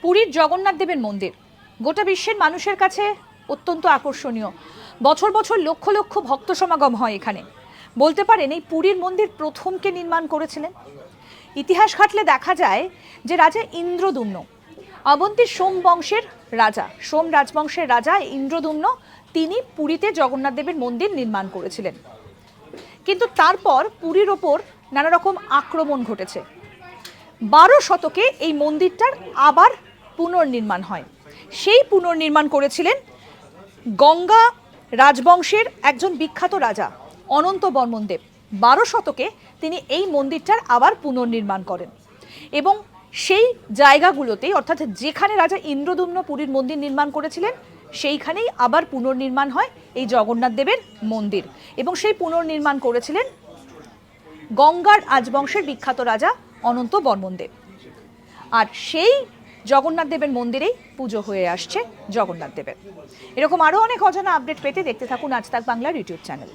পুরীর জগন্নাথ দেবের মন্দির গোটা বিশ্বের মানুষের কাছে অত্যন্ত আকর্ষণীয়। বছর বছর লক্ষ লক্ষ ভক্ত সমাগম হয় এখানে। বলতে পারেন এই পুরীর মন্দির প্রথম কে নির্মাণ করেছিলেন? ইতিহাস ঘাটলে দেখা যায় যে রাজা ইন্দ্রদুম্ন, অবন্তীর সোম বংশের রাজা, সোম রাজবংশের রাজা ইন্দ্রদুম্ন, তিনি পুরীতে জগন্নাথ দেবের মন্দির নির্মাণ করেছিলেন। কিন্তু তারপর পুরীর ওপর নানা রকম আক্রমণ ঘটেছে। 12 শতকে এই মন্দিরটার আবার পুনর্নির্মাণ হয়। সেই পুনর্নির্মাণ করেছিলেন গঙ্গা রাজবংশের একজন বিখ্যাত রাজা অনন্ত বর্মন দেব। 12 শতকে তিনি এই মন্দিরটার আবার পুনর্নির্মাণ করেন এবং সেই জায়গাগুলোতেই, অর্থাৎ যেখানে রাজা ইন্দ্রদুম্ন পুরীর মন্দির নির্মাণ করেছিলেন সেইখানেই আবার পুনর্নির্মাণ হয় এই জগন্নাথ দেবের মন্দির। এবং সেই পুনর্নির্মাণ করেছিলেন গঙ্গার রাজবংশের বিখ্যাত রাজা অনন্ত বর্মন দেব। আর সেই জগন্নাথ দেবের মন্দিরেই পুজো হয়ে আসছে জগন্নাথ দেবের। এরকম আরও অনেক অজানা আপডেট পেতে দেখতে থাকুন আজ তাক বাংলার ইউটিউব চ্যানেল।